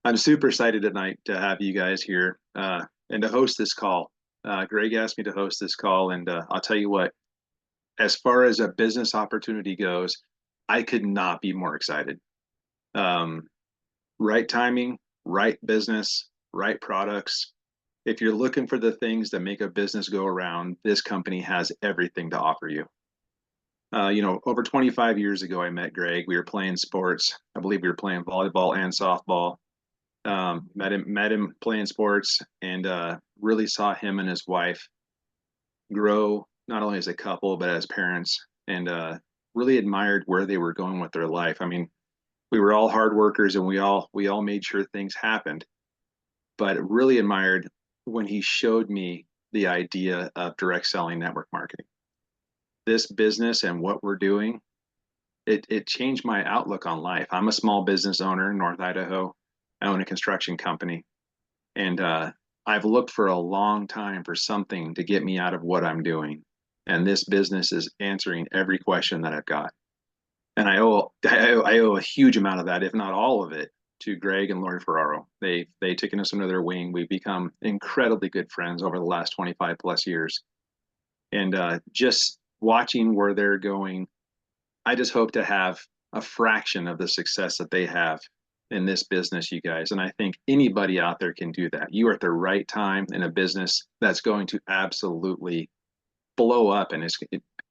I'm super excited tonight to have you guys here and to host this call. Greg asked me to host this call, and I'll tell you what, as far as a business opportunity goes, I could not be more excited. Um, right timing, right business, right products. If you're looking for the things that make a business go around, this company has everything to offer you. Over 25 years ago, I met Greg. We were playing sports. I believe we were playing volleyball and softball. Met him playing sports, and really saw him and his wife grow not only as a couple but as parents, and really admired where they were going with their life. I mean, we were all hard workers, and we all made sure things happened, but really admired when he showed me the idea of direct selling network marketing. This business and what we're doing, it changed my outlook on life. I'm a small business owner in North Idaho. I own a construction company, and I've looked for a long time for something to get me out of what I'm doing. And this business is answering every question that I've got. And I owe a huge amount of that, if not all of it, to Greg and Lori Ferraro. They taken us under their wing. We've become incredibly good friends over the last 25 plus years. And just watching where they're going, I just hope to have a fraction of the success that they have in this business, you guys. And I think anybody out there can do that. You are at the right time in a business that's going to absolutely blow up, and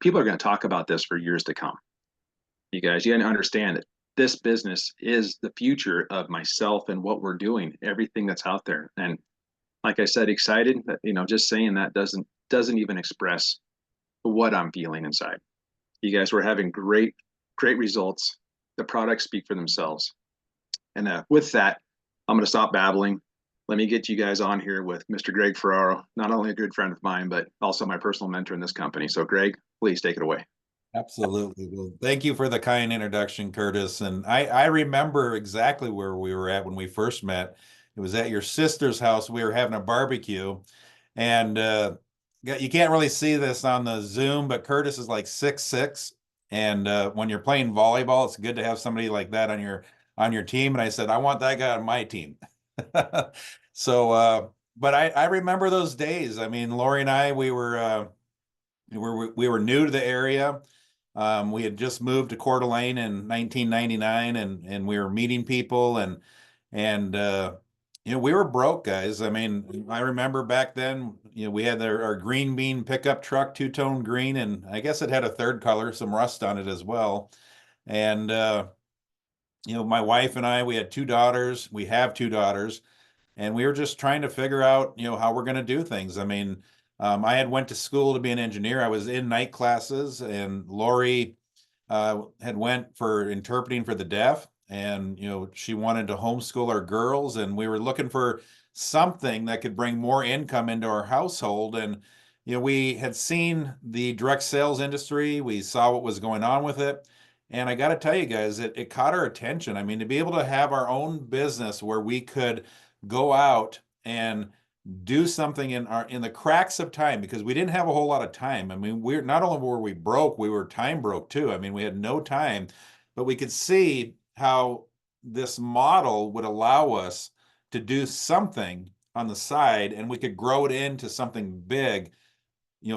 people are going to talk about this for years to come. You guys, you got to understand that this business is the future of myself and what we're doing, everything that's out there. And like I said, excited that, just saying that doesn't even express what I'm feeling inside. You guys were having great results. The products speak for themselves. And with that, I'm going to stop babbling. Let me get you guys on here with Mr. Greg Ferraro, not only a good friend of mine, but also my personal mentor in this company. So, Greg, please take it away. Absolutely. Well, thank you for the kind introduction, Curtis. And I remember exactly where we were at when we first met. It was at your sister's house. We were having a barbecue, and you can't really see this on the Zoom, but Curtis is like 6'6". And when you're playing volleyball, it's good to have somebody like that on your team. And I said, I want that guy on my team. So, but I remember those days. I mean, Lori and I, we were new to the area. We had just moved to Coeur d'Alene in 1999, and we were meeting people, and we were broke, guys. I mean, I remember back then, we had our green bean pickup truck, two-tone green, and I guess it had a third color, some rust on it as well. And my wife and I, we had two daughters. We have two daughters, and we were just trying to figure out, how we're going to do things. I mean, I had went to school to be an engineer. I was in night classes, and Lori had went for interpreting for the deaf, and she wanted to homeschool our girls, and we were looking for something that could bring more income into our household. And we had seen the direct sales industry. We saw what was going on with it. And I got to tell you guys, it caught our attention. I mean, to be able to have our own business where we could go out and do something in the cracks of time, because we didn't have a whole lot of time. I mean, we're not only were we broke, we were time broke too. I mean, we had no time, but we could see how this model would allow us to do something on the side, and we could grow it into something big,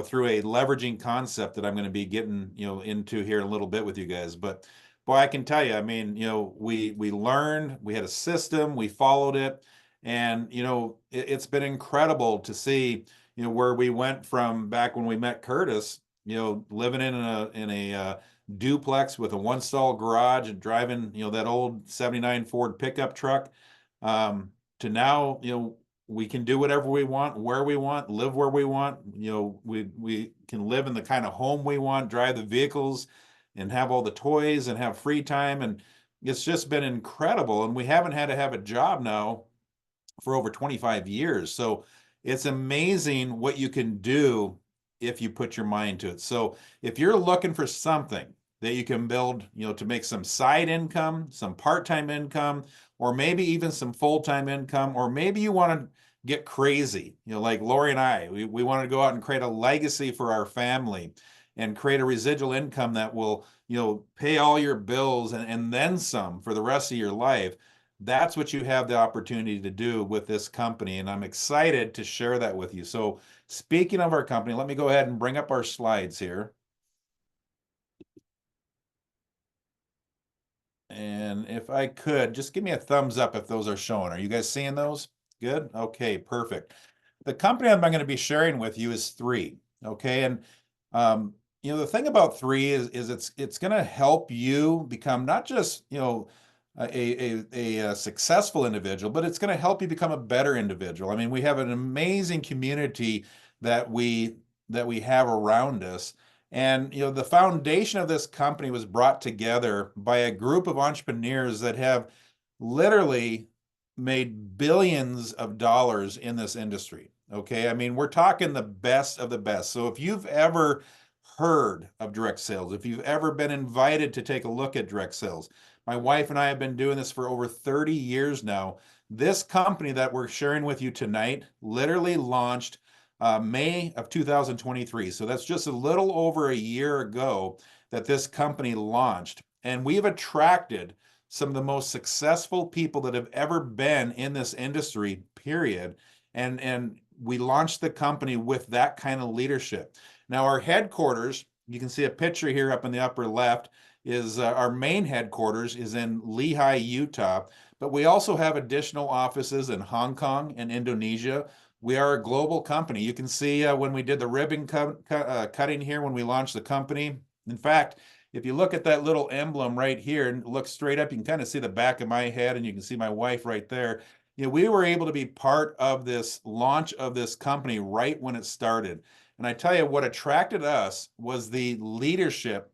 through a leveraging concept that I'm going to be getting, into here in a little bit with you guys. But boy, I can tell you, I mean, we learned, we had a system, we followed it, and it's been incredible to see, where we went from back when we met Curtis, living in a duplex with a one-stall garage and driving, that old '79 Ford pickup truck, to now, we can do whatever we want, where we want, live where we want. We can live in the kind of home we want, drive the vehicles, and have all the toys and have free time. And it's just been incredible. And we haven't had to have a job now for over 25 years. So it's amazing what you can do if you put your mind to it. So if you're looking for something that you can build, to make some side income, some part-time income, or maybe even some full-time income, or maybe you want to get crazy, like Lori and I, we want to go out and create a legacy for our family and create a residual income that will, pay all your bills and then some for the rest of your life. That's what you have the opportunity to do with this company, and I'm excited to share that with you. So speaking of our company, let me go ahead and bring up our slides here. And if I could, just give me a thumbs up if those are showing. Are you guys seeing those? Good? Okay, perfect. The company I'm going to be sharing with you is 3. Okay, and the thing about 3 is it's going to help you become not just a successful individual, but it's going to help you become a better individual. I mean, we have an amazing community that we have around us. And the foundation of this company was brought together by a group of entrepreneurs that have literally made billions of dollars in this industry. Okay, I mean, we're talking the best of the best. So if you've ever heard of direct sales, if you've ever been invited to take a look at direct sales, my wife and I have been doing this for over 30 years now. This company that we're sharing with you tonight literally launched May of 2023. So that's just a little over a year ago that this company launched. And we've attracted some of the most successful people that have ever been in this industry, period. And we launched the company with that kind of leadership. Now, our headquarters, you can see a picture here up in the upper left, is our main headquarters is in Lehi, Utah. But we also have additional offices in Hong Kong and Indonesia. We are a global company. You can see when we did the ribbon cutting here when we launched the company. In fact, if you look at that little emblem right here and look straight up, you can kind of see the back of my head and you can see my wife right there. We were able to be part of this launch of this company right when it started. And I tell you what attracted us was the leadership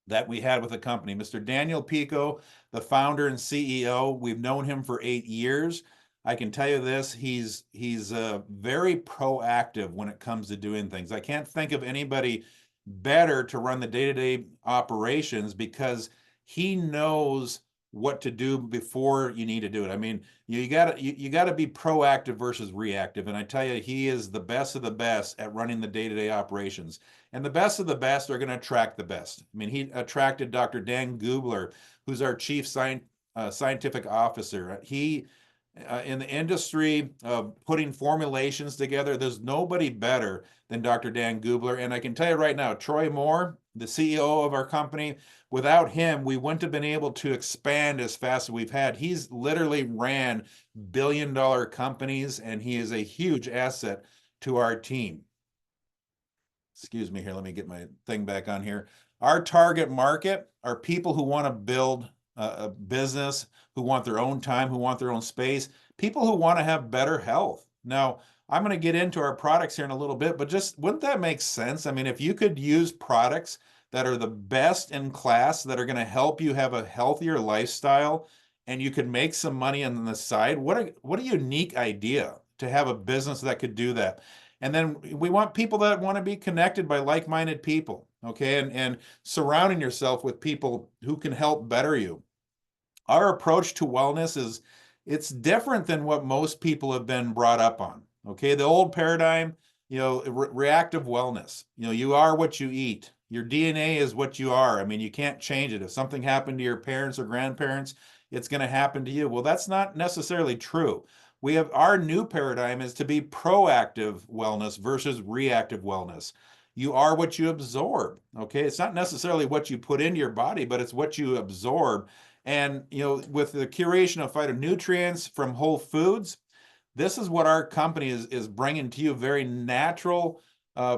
that we had with the company. Mr. Daniel Pico, the founder and CEO, we've known him for 8 years. I can tell you this, he's very proactive when it comes to doing things. I can't think of anybody better to run the day-to-day operations because he knows what to do before you need to do it. I mean, you gotta be proactive versus reactive. And I tell you, he is the best of the best at running the day-to-day operations. And the best of the best are going to attract the best. I mean, he attracted Dr. Dan Gubler, who's our chief scientific officer. He in the industry of putting formulations together, there's nobody better than Dr. Dan Gubler. And I can tell you right now, Troy Moore, the CEO of our company, without him, we wouldn't have been able to expand as fast as we've had. He's literally ran billion-dollar companies, and he is a huge asset to our team. Excuse me here, let me get my thing back on here. Our target market are people who want to build a business, who want their own time, who want their own space, people who want to have better health. Now, I'm going to get into our products here in a little bit, but just wouldn't that make sense? I mean, if you could use products that are the best in class that are going to help you have a healthier lifestyle and you could make some money on the side, what a unique idea to have a business that could do that. And then we want people that want to be connected by like-minded people, okay? And surrounding yourself with people who can help better you. Our approach to wellness it's different than what most people have been brought up on, okay? The old paradigm, reactive wellness. You are what you eat. Your DNA is what you are. I mean, you can't change it. If something happened to your parents or grandparents, it's going to happen to you. Well, that's not necessarily true. We have our new paradigm is to be proactive wellness versus reactive wellness. You are what you absorb. Okay. It's not necessarily what you put into your body, but it's what you absorb. And, with the curation of phytonutrients from whole foods, this is what our company is bringing to you, very natural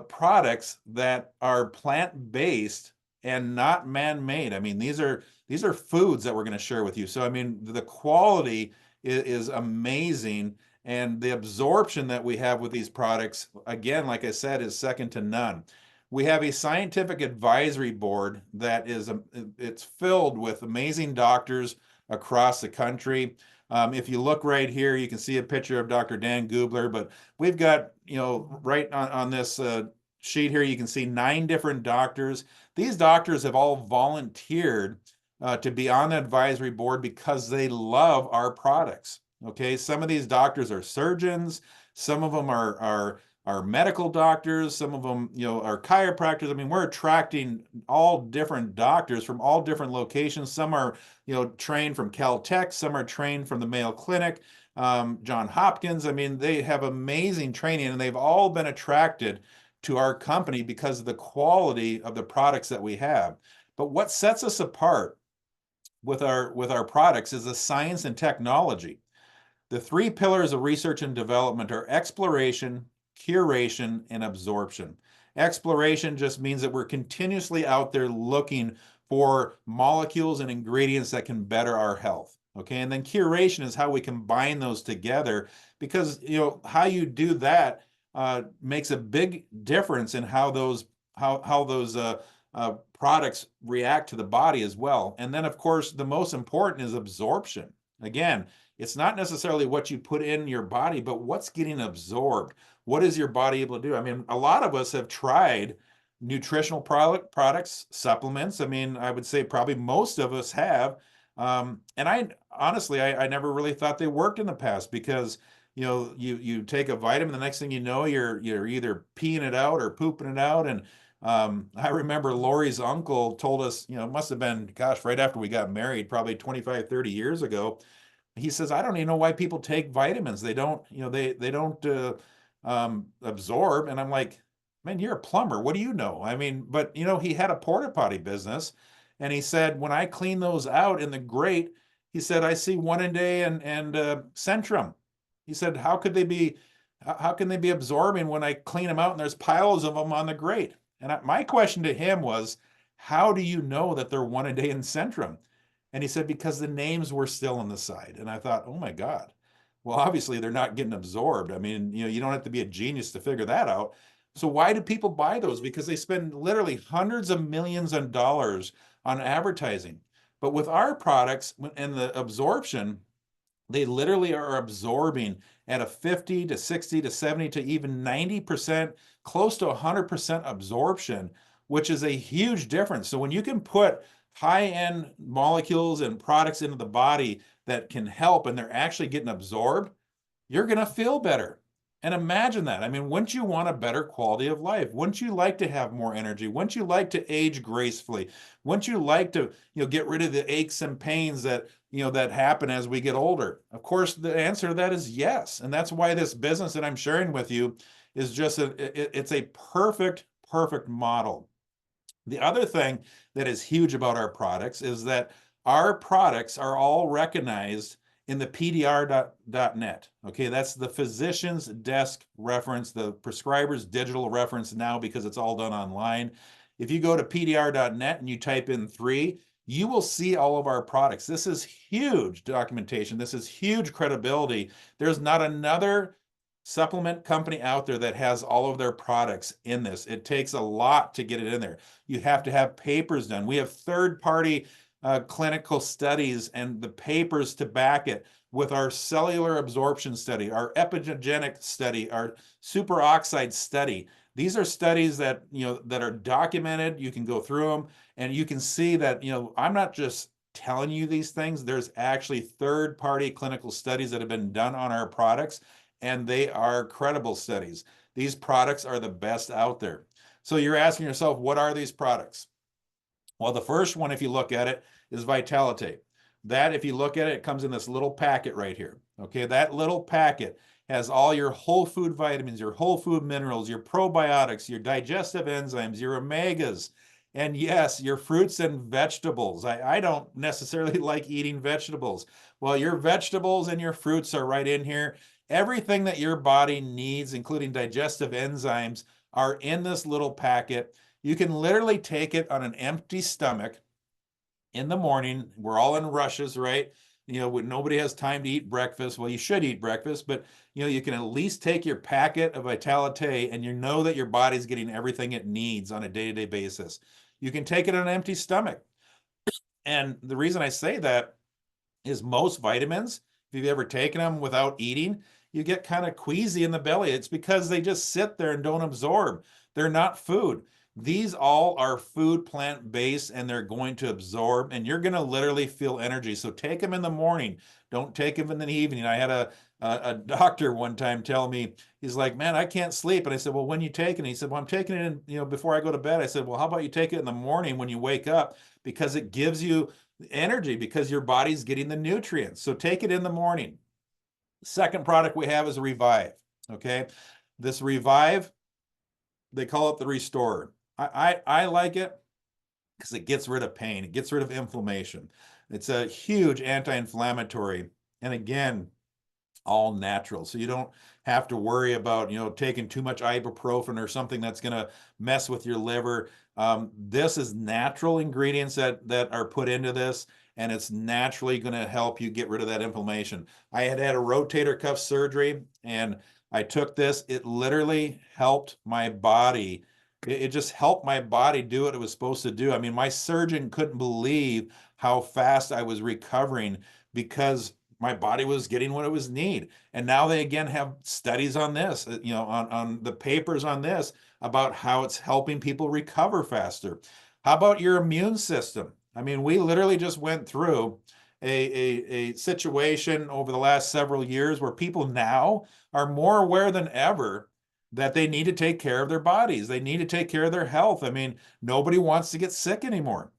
products that are plant-based and not man-made. I mean, these are foods that we're going to share with you. So, I mean, the quality is amazing, and the absorption that we have with these products, again, like I said, is second to none. We have a scientific advisory board that it's filled with amazing doctors across the country. If you look right here, you can see a picture of Dr. Dan Gubler, but we've got, right on this sheet here, you can see 9 different doctors. These doctors have all volunteered to be on the advisory board because they love our products. Okay, some of these doctors are surgeons, some of them are are medical doctors. Some of them, are chiropractors. I mean, we're attracting all different doctors from all different locations. Some are, trained from Caltech. Some are trained from the Mayo Clinic, John Hopkins. I mean, they have amazing training, and they've all been attracted to our company because of the quality of the products that we have. But what sets us apart with our products is the science and technology. The three pillars of research and development are exploration, curation, and absorption. Exploration just means that we're continuously out there looking for molecules and ingredients that can better our health. Okay, and then curation is how we combine those together, because how you do that makes a big difference in how those products react to the body as well. And then, of course, the most important is absorption. Again, it's not necessarily what you put in your body, but what's getting absorbed. What is your body able to do? I mean, a lot of us have tried nutritional products, supplements. I mean, I would say probably most of us have. And I honestly, I never really thought they worked in the past, because you take a vitamin, the next thing you know, you're either peeing it out or pooping it out. And I remember Lori's uncle told us, it must have been, gosh, right after we got married, probably 25, 30 years ago. He says, I don't even know why people take vitamins. They don't, they don't absorb. And I'm like, man, you're a plumber. What do you know? I mean, but he had a porta potty business, and he said, when I clean those out in the grate, he said, I see One a Day and Centrum. He said, how can they be absorbing when I clean them out and there's piles of them on the grate? And my question to him was, how do you know that they're One a Day in Centrum? And he said, because the names were still on the side. And I thought, oh my God. Well, obviously they're not getting absorbed. I mean, you don't have to be a genius to figure that out. So why do people buy those? Because they spend literally hundreds of millions of dollars on advertising. But with our products and the absorption, they literally are absorbing at a 50 to 60 to 70 to even 90%, close to 100% absorption, which is a huge difference. So when you can put high-end molecules and products into the body that can help, and they're actually getting absorbed, you're going to feel better. And imagine that. I mean, wouldn't you want a better quality of life? Wouldn't you like to have more energy? Wouldn't you like to age gracefully? Wouldn't you like to, get rid of the aches and pains that, that happen as we get older? Of course, the answer to that is yes. And that's why this business that I'm sharing with you is just it's a perfect model. The other thing that is huge about our products is that our products are all recognized in the PDR.net. Okay, that's the physician's desk reference, the prescriber's digital reference now, because it's all done online. If you go to PDR.net and you type in 3, you will see all of our products. This is huge documentation. This is huge credibility. There's not another supplement company out there that has all of their products in this. It takes a lot to get it in there. You have to have papers done. We have third-party clinical studies and the papers to back it, with our cellular absorption study, our epigenetic study, our superoxide study. These are studies that that are documented. You can go through them and you can see that I'm not just telling you these things. There's actually third-party clinical studies that have been done on our products, and they are credible studies. These products are the best out there. So you're asking yourself, what are these products? Well, the first one, if you look at it, is Vitality. That, if you look at it, it comes in this little packet right here. Okay, that little packet has all your whole food vitamins, your whole food minerals, your probiotics, your digestive enzymes, your omegas, and yes, your fruits and vegetables. I don't necessarily like eating vegetables. Well, your vegetables and your fruits are right in here. Everything that your body needs, including digestive enzymes, are in this little packet. You can literally take it on an empty stomach in the morning. We're all in rushes, right? Nobody has time to eat breakfast. Well, you should eat breakfast, but you can at least take your packet of Vitality, and that your body's getting everything it needs on a day-to-day basis. You can take it on an empty stomach. And the reason I say that is most vitamins, if you've ever taken them without eating, you get kind of queasy in the belly. It's because they just sit there and don't absorb. They're not food. These all are food plant-based and they're going to absorb and you're going to literally feel energy. So take them in the morning. Don't take them in the evening. I had a doctor one time tell me, he's like, man, I can't sleep. And I said, well, when you take it? And he said, well, I'm taking it in, before I go to bed. I said, well, how about you take it in the morning when you wake up? Because it gives you energy because your body's getting the nutrients. So take it in the morning. Second product we have is a Revive. Okay. This Revive, they call it the Restorer. I like it because it gets rid of pain. It gets rid of inflammation. It's a huge anti-inflammatory. And again, all natural. So you don't have to worry about, taking too much ibuprofen or something that's going to mess with your liver. This is natural ingredients that are put into this, and it's naturally going to help you get rid of that inflammation. I had a rotator cuff surgery, and I took this. It literally helped my body. It just helped my body do what it was supposed to do. I mean, my surgeon couldn't believe how fast I was recovering because my body was getting what it was need. And now they again have studies on this, on the papers on this about how it's helping people recover faster. How about your immune system? I mean, we literally just went through a situation over the last several years where people now are more aware than ever that they need to take care of their bodies. They need to take care of their health. I mean, nobody wants to get sick anymore.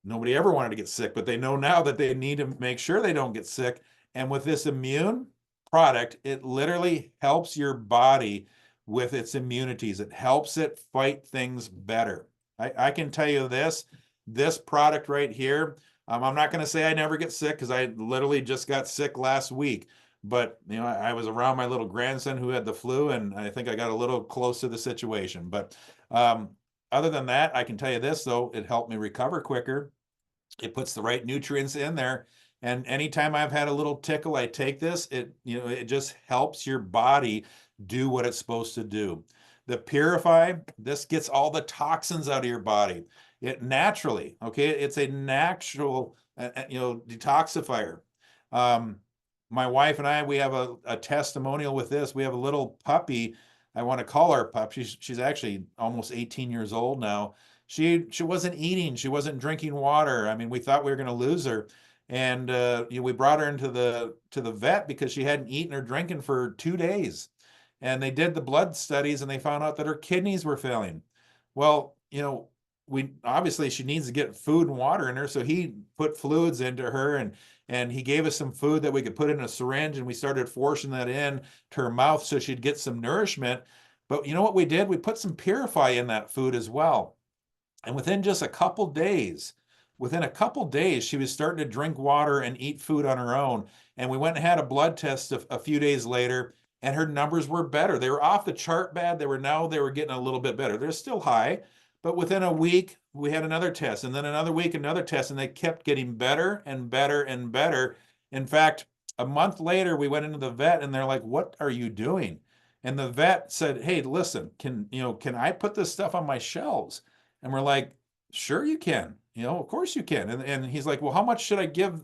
Nobody ever wanted to get sick, but they know now that they need to make sure they don't get sick. And with this immune product, it literally helps your body with its immunities. It helps it fight things better. I can tell you this product right here, I'm not going to say I never get sick because I literally just got sick last week. But, I was around my little grandson who had the flu, and I think I got a little close to the situation. But other than that, I can tell you this, though, it helped me recover quicker. It puts the right nutrients in there. And anytime I've had a little tickle, I take this, it just helps your body do what it's supposed to do. The Purify, this gets all the toxins out of your body. It naturally, okay, it's a natural, detoxifier. Um, my wife and I, we have a testimonial with this. We have a little puppy. I want to call her pup. She's actually almost 18 years old now. She wasn't eating. She wasn't drinking water. I mean, we thought we were going to lose her, and we brought her into the vet because she hadn't eaten or drinking for 2 days, and they did the blood studies and they found out that her kidneys were failing. Well, we obviously she needs to get food and water in her, so he put fluids into her and he gave us some food that we could put in a syringe, and we started forcing that in to her mouth so she'd get some nourishment. But you know what we did? We put some Purify in that food as well. And within a couple days, she was starting to drink water and eat food on her own. And we went and had a blood test a few days later, and her numbers were better. They were off the chart bad. They were getting a little bit better. They're still high, but within a week, we had another test, and then another week, another test, and they kept getting better and better and better. In fact, a month later, we went into the vet, and they're like, "What are you doing?" And the vet said, "Hey, listen, can I put this stuff on my shelves?" And we're like, sure you can. Of course you can. And he's like, well, how much should I give,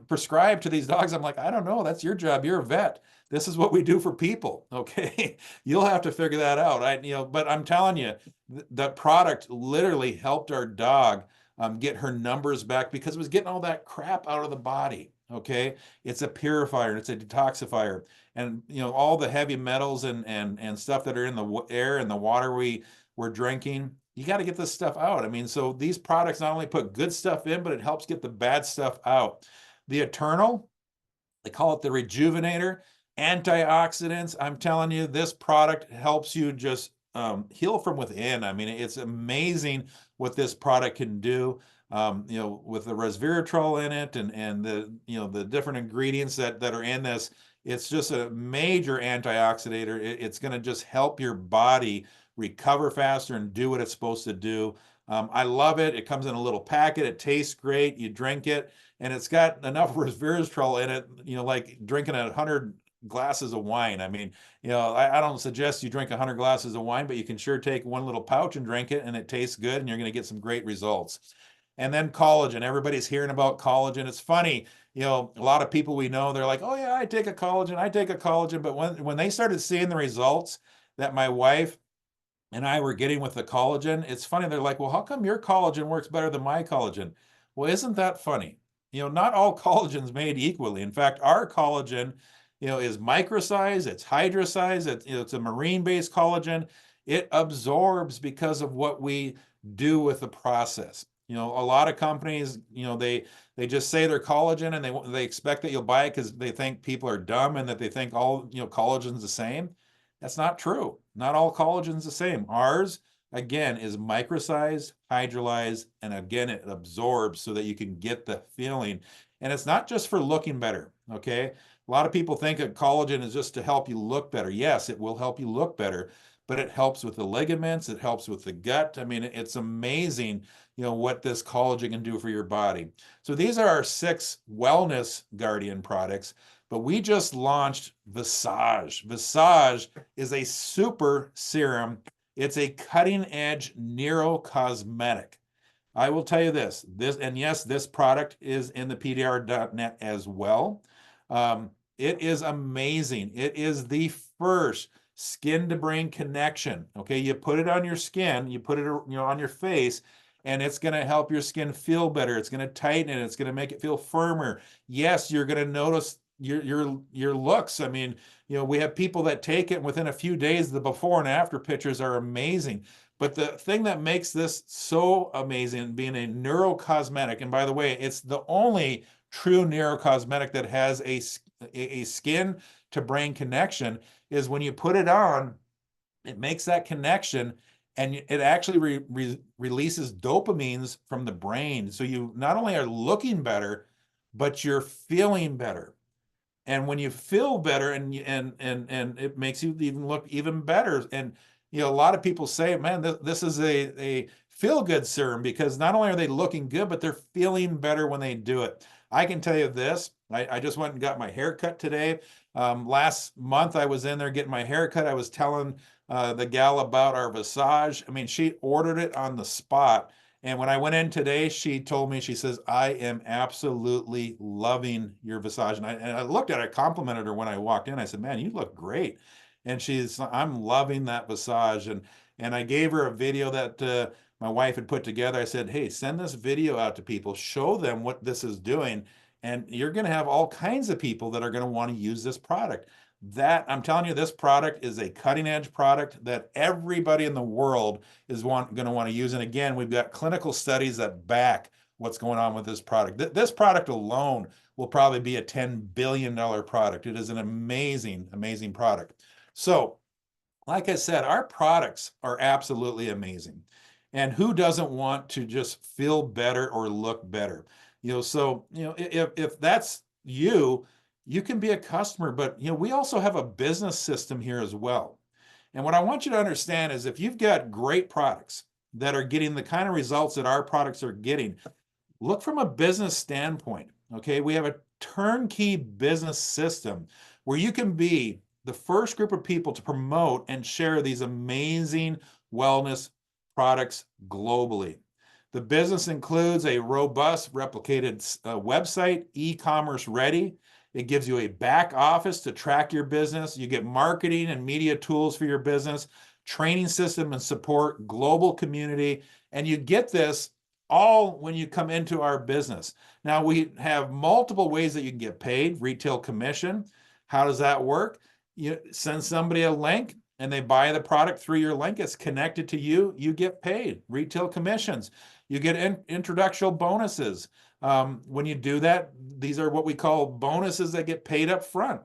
prescribe to these dogs? I'm like, I don't know. That's your job. You're a vet. This is what we do for people. Okay. You'll have to figure that out. But I'm telling you, that product literally helped our dog get her numbers back because it was getting all that crap out of the body. Okay. It's a purifier. It's a detoxifier. And, all the heavy metals and stuff that are in the air and the water we're drinking, you got to get this stuff out. I mean, so these products not only put good stuff in, but it helps get the bad stuff out. The Eternal, they call it the Rejuvenator, antioxidants. I'm telling you, this product helps you just heal from within. I mean, it's amazing what this product can do. With the resveratrol in it and the different ingredients that are in this, it's just a major antioxidant. It's going to just help your body recover faster and do what it's supposed to do. I love it. It comes in a little packet. It tastes great. You drink it, and it's got enough resveratrol in it, like drinking 100 glasses of wine. I mean, I don't suggest you drink 100 glasses of wine, but you can sure take one little pouch and drink it, and it tastes good, and you're going to get some great results. And then collagen. Everybody's hearing about collagen. It's funny, a lot of people we know, they're like, oh yeah, I take a collagen. But when they started seeing the results that my wife and I were getting with the collagen. It's funny. They're like, well, how come your collagen works better than my collagen? Well, isn't that funny? Not all collagen's made equally. In fact, our collagen, is microsized, it's hydrosized, it's a marine-based collagen. It absorbs because of what we do with the process. A lot of companies, they just say they're collagen and they expect that you'll buy it because they think people are dumb and that they think all, collagen's the same. That's not true. Not all collagen's the same. Ours, again, is microsized, hydrolyzed, and again, it absorbs so that you can get the feeling. And it's not just for looking better, okay? A lot of people think that collagen is just to help you look better. Yes, it will help you look better, but it helps with the ligaments, it helps with the gut. I mean, it's amazing, what this collagen can do for your body. So these are our 6 Wellness Guardian products. But we just launched Visage. Visage is a super serum. It's a cutting edge neurocosmetic. I will tell you this, and yes, this product is in the PDR.net as well. It is amazing. It is the first skin to brain connection. Okay, you put it on your skin, you put it, on your face, and it's going to help your skin feel better. It's going to tighten it. It's going to make it feel firmer. Yes, you're going to notice your looks. I mean, we have people that take it and within a few days, the before and after pictures are amazing. But the thing that makes this so amazing, being a neurocosmetic, and by the way, it's the only true neurocosmetic that has a skin to brain connection, is when you put it on, it makes that connection and it actually releases dopamines from the brain. So you not only are looking better, but you're feeling better. And when you feel better and it makes you even look even better. And a lot of people say, man, this is a feel good serum, because not only are they looking good, but they're feeling better when they do it. I can tell you this, I just went and got my hair cut today. Last month I was in there getting my hair cut. I was telling the gal about our Visage. I mean, she ordered it on the spot. And when I went in today, she told me, she says, I am absolutely loving your Visage. And I looked at it, I complimented her when I walked in. I said, man, you look great. And I'm loving that Visage. And I gave her a video that my wife had put together. I said, hey, send this video out to people, show them what this is doing. And you're going to have all kinds of people that are going to want to use this product. That, I'm telling you, this product is a cutting edge product that everybody in the world is going to want to use. And again, we've got clinical studies that back what's going on with this product. This product alone will probably be a $10 billion product. It is an amazing, amazing product. So, like I said, our products are absolutely amazing. And who doesn't want to just feel better or look better? If that's you, you can be a customer, but we also have a business system here as well. And what I want you to understand is, if you've got great products that are getting the kind of results that our products are getting, look from a business standpoint. Okay, we have a turnkey business system where you can be the first group of people to promote and share these amazing wellness products globally. The business includes a robust replicated website, e-commerce ready. It gives you a back office to track your business. You get marketing and media tools for your business, training system and support, global community, and you get this all when you come into our business. Now, we have multiple ways that you can get paid. Retail commission. How does that work? You send somebody a link and they buy the product through your link. It's connected to you. You get paid. Retail commissions. You get introductory bonuses. When you do that, these are what we call bonuses that get paid up front.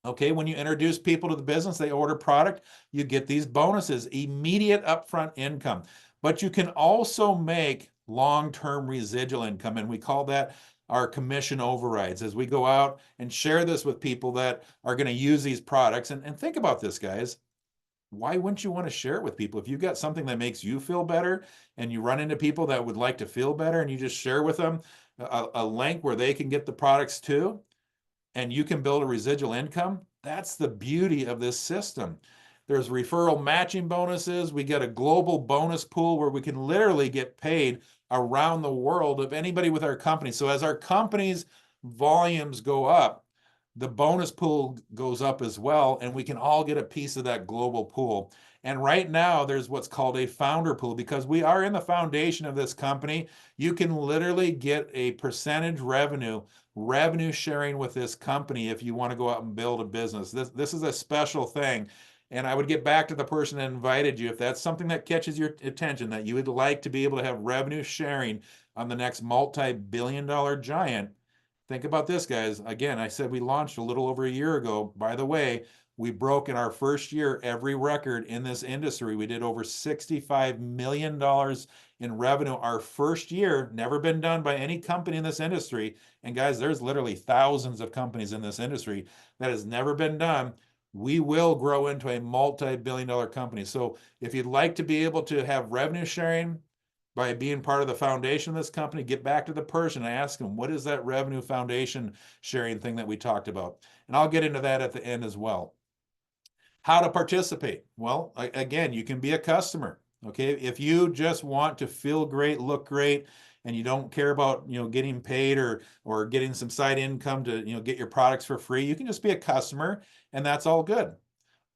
Okay, when you introduce people to the business, they order product, you get these bonuses, immediate upfront income. But you can also make long-term residual income, and we call that our commission overrides, as we go out and share this with people that are going to use these products. And think about this, guys. Why wouldn't you want to share it with people? If you've got something that makes you feel better and you run into people that would like to feel better, and you just share with them a link where they can get the products too, and you can build a residual income. That's the beauty of this system. There's referral matching bonuses. We get a global bonus pool where we can literally get paid around the world of anybody with our company. So as our company's volumes go up, the bonus pool goes up as well, and we can all get a piece of that global pool. And right now, there's what's called a founder pool because we are in the foundation of this company. You can literally get a percentage revenue sharing with this company if you want to go out and build a business. This is a special thing. And I would get back to the person that invited you. If that's something that catches your attention, that you would like to be able to have revenue sharing on the next multi-billion-dollar giant, think about this, guys. Again, I said we launched a little over a year ago. By the way, we broke in our first year every record in this industry. We did over $65 million in revenue our first year, never been done by any company in this industry. And guys, there's literally thousands of companies in this industry that has never been done. We will grow into a multi-billion-dollar company. So if you'd like to be able to have revenue sharing by being part of the foundation of this company, get back to the person and ask them, what is that revenue foundation sharing thing that we talked about? And I'll get into that at the end as well. How to participate? Well, again, you can be a customer. Okay, if you just want to feel great, look great, and you don't care about getting paid or getting some side income to get your products for free, you can just be a customer, and that's all good.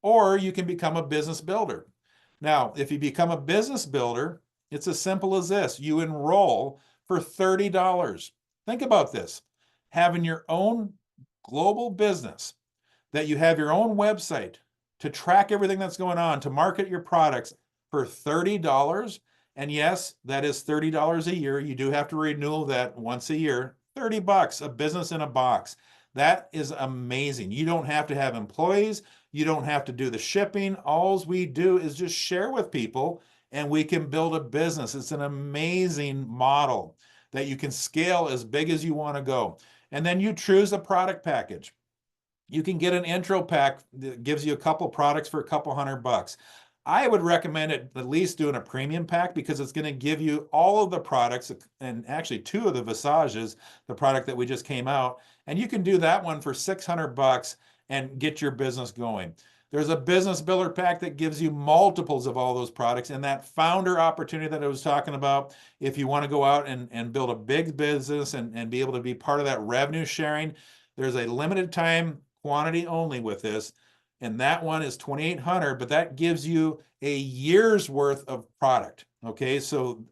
Or you can become a business builder. Now, if you become a business builder, it's as simple as this. You enroll for $30. Think about this. Having your own global business, that you have your own website to track everything that's going on, to market your products for $30. And yes, that is $30 a year. You do have to renew that once a year. $30, a business in a box. That is amazing. You don't have to have employees. You don't have to do the shipping. All we do is just share with people and we can build a business. It's an amazing model that you can scale as big as you want to go. And then you choose a product package. You can get an intro pack that gives you a couple products for a couple $100. I would recommend at least doing a premium pack because it's going to give you all of the products and actually two of the Visages, the product that we just came out. And you can do that one for $600 and get your business going. There's a business builder pack that gives you multiples of all those products. And that founder opportunity that I was talking about, if you want to go out and build a big business and be able to be part of that revenue sharing, there's a limited time quantity only with this. And that one is 2,800, but that gives you a year's worth of product. Okay, so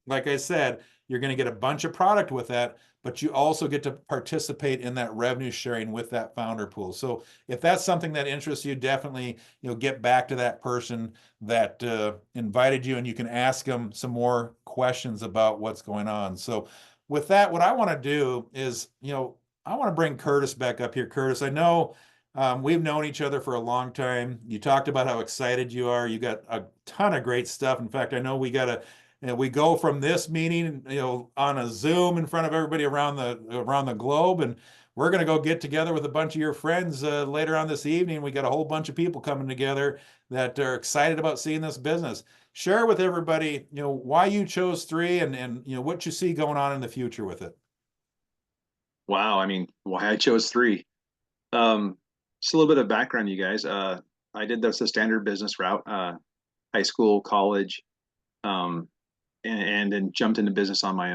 like I said, you're going to get a bunch of product with that, but you also get to participate in that revenue sharing with that founder pool. So if that's something that interests you, definitely get back to that person that invited you, and you can ask them some more questions about what's going on. So with that, what I want to do is, I want to bring Curtis back up here. Curtis, I know we've known each other for a long time. You talked about how excited you are. You got a ton of great stuff. In fact, I know we go from this meeting, on a Zoom in front of everybody around the globe, and we're going to go get together with a bunch of your friends later on this evening. We got a whole bunch of people coming together that are excited about seeing this business. Share with everybody, why you chose 3 and what you see going on in the future with it. Wow, I mean, why I chose 3. Just a little bit of background, you guys. I did the standard business route, high school, college, and then jumped into business on my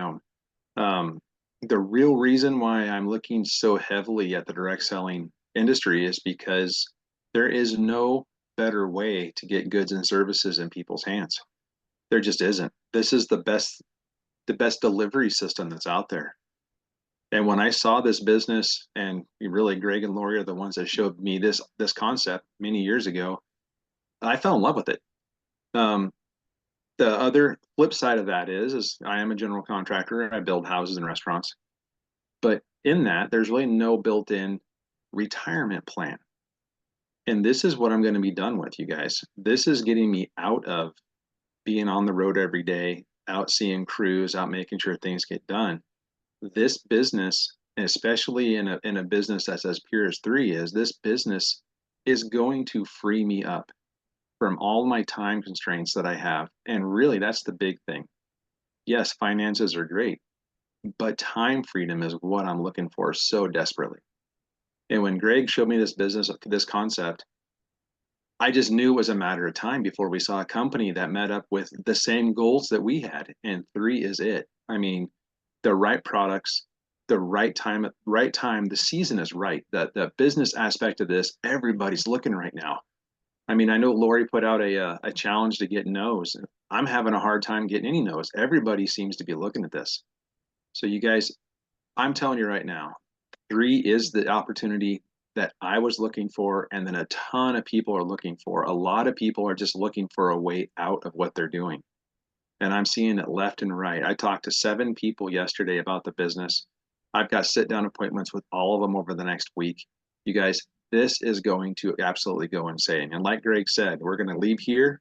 own. The real reason why I'm looking so heavily at the direct selling industry is because there is no better way to get goods and services in people's hands. There just isn't. This is the best delivery system that's out there. And when I saw this business, and really Greg and Lori are the ones that showed me this concept many years ago, I fell in love with it. The other flip side of that is I am a general contractor. I build houses and restaurants, but in that, there's really no built-in retirement plan. And this is what I'm going to be done with, you guys. This is getting me out of being on the road every day, out seeing crews, out making sure things get done. This business, especially in a business that's as pure as 3 is, this business is going to free me up from all my time constraints that I have. And really, that's the big thing. Yes, finances are great, but time freedom is what I'm looking for so desperately. And when Greg showed me this business, this concept, I just knew it was a matter of time before we saw a company that met up with the same goals that we had. And 3 is it. I mean, the right products, the right time. The season is right. The business aspect of this, everybody's looking right now. I mean, I know Lori put out a challenge to get no's. I'm having a hard time getting any no's. Everybody seems to be looking at this. So you guys, I'm telling you right now, three is the opportunity that I was looking for, and then a ton of people are looking for. A lot of people are just looking for a way out of what they're doing. And I'm seeing it left and right. I talked to 7 people yesterday about the business. I've got sit down appointments with all of them over the next week. You guys, this is going to absolutely go insane. And like Greg said, we're going to leave here.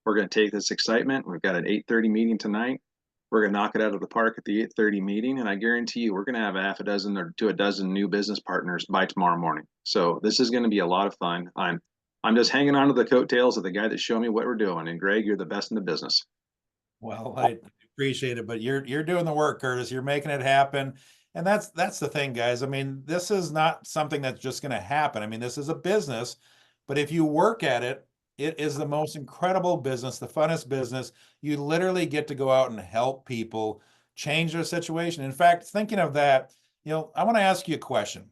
We're going to take this excitement. We've got an 8:30 meeting tonight. We're going to knock it out of the park at the 8:30 meeting. And I guarantee you, we're going to have a half a dozen or to a dozen new business partners by tomorrow morning. So this is going to be a lot of fun. I'm just hanging on to the coattails of the guy that showed me what we're doing. And Greg, you're the best in the business. Well, I appreciate it, but you're doing the work, Curtis. You're making it happen. And that's the thing, guys. I mean, this is not something that's just going to happen. I mean, this is a business, but if you work at it, it is the most incredible business, the funnest business. You literally get to go out and help people change their situation. In fact, thinking of that, I want to ask you a question.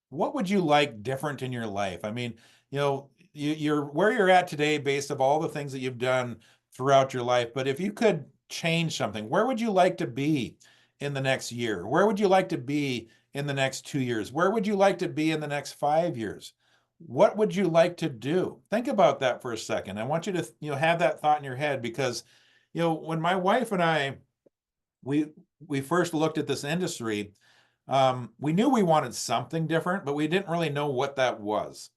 What would you like different in your life? I mean, you're where you're at today based of all the things that you've done throughout your life. But if you could change something, where would you like to be in the next year? Where would you like to be in the next 2 years? Where would you like to be in the next 5 years? What would you like to do? Think about that for a second. I want you to, have that thought in your head because, when my wife and I, we we first looked at this industry, we knew we wanted something different, but we didn't really know what that was.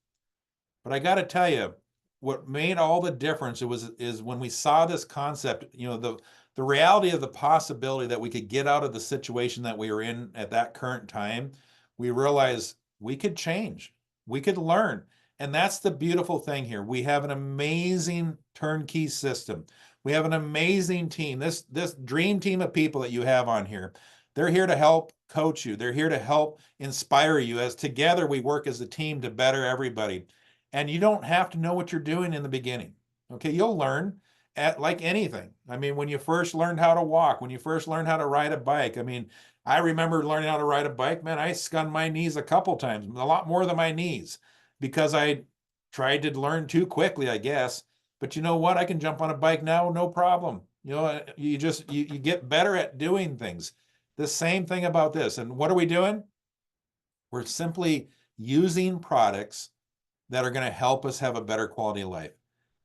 But I got to tell you, what made all the difference is when we saw this concept, the reality of the possibility that we could get out of the situation that we were in at that current time. We realized we could change, we could learn. And that's the beautiful thing here. We have an amazing turnkey system. We have an amazing team. This dream team of people that you have on here, they're here to help coach you. They're here to help inspire you as together we work as a team to better everybody. And you don't have to know what you're doing in the beginning. Okay, you'll learn at like anything. I mean, when you first learned how to walk, when you first learned how to ride a bike, I mean, I remember learning how to ride a bike, man, I skunned my knees a couple times, a lot more than my knees, because I tried to learn too quickly, I guess. But you know what? I can jump on a bike now, no problem. You get better at doing things. The same thing about this. And what are we doing? We're simply using products that are going to help us have a better quality of life.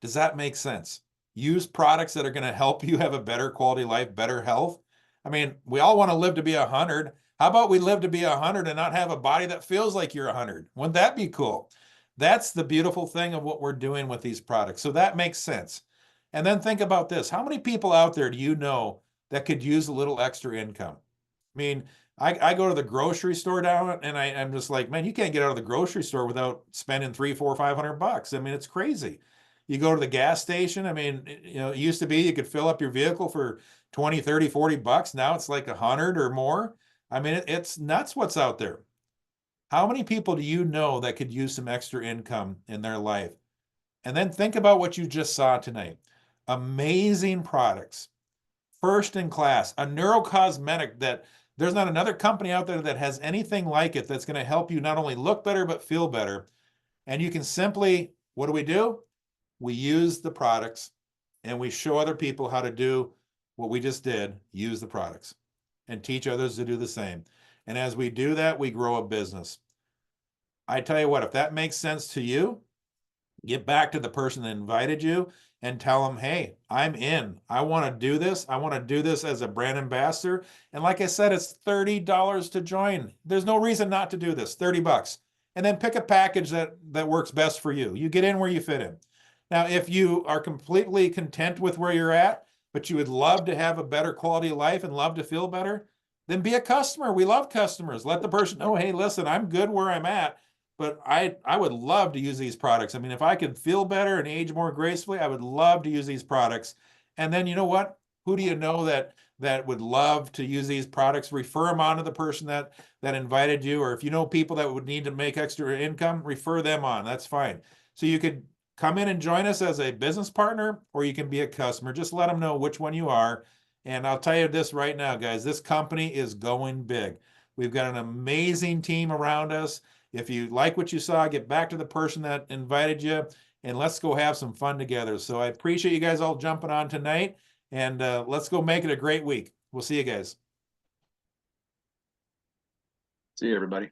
Does that make sense? Use products that are going to help you have a better quality of life, better health. I mean, we all want to live to be 100. How about we live to be 100 and not have a body that feels like you're 100? Wouldn't that be cool? That's the beautiful thing of what we're doing with these products. So that makes sense. And then think about this. How many people out there do you know that could use a little extra income? I mean, I go to the grocery store down and I'm just like, man, you can't get out of the grocery store without spending 3, 4, $500. I mean, it's crazy. You go to the gas station. I mean, it used to be you could fill up your vehicle for 20, 30, $40. Now it's like 100 or more. I mean, it's nuts what's out there. How many people do you know that could use some extra income in their life? And then think about what you just saw tonight. Amazing products, first in class, a neurocosmetic that there's not another company out there that has anything like it that's going to help you not only look better, but feel better. And you can simply, what do? We use the products and we show other people how to do what we just did, use the products and teach others to do the same. And as we do that, we grow a business. I tell you what, if that makes sense to you, get back to the person that invited you and tell them, hey, I'm in. I want to do this. I want to do this as a brand ambassador. And like I said, it's $30 to join. There's no reason not to do this, $30. And then pick a package that works best for you. You get in where you fit in. Now, if you are completely content with where you're at, but you would love to have a better quality of life and love to feel better, then be a customer. We love customers. Let the person know, hey, listen, I'm good where I'm at, but I would love to use these products. I mean, if I could feel better and age more gracefully, I would love to use these products. And then you know what? Who do you know that would love to use these products? Refer them on to the person that invited you. Or if you know people that would need to make extra income, refer them on. That's fine. So you could come in and join us as a business partner, or you can be a customer. Just let them know which one you are. And I'll tell you this right now, guys, this company is going big. We've got an amazing team around us. If you like what you saw, get back to the person that invited you, and let's go have some fun together. So I appreciate you guys all jumping on tonight, and let's go make it a great week. We'll see you guys. See you, everybody.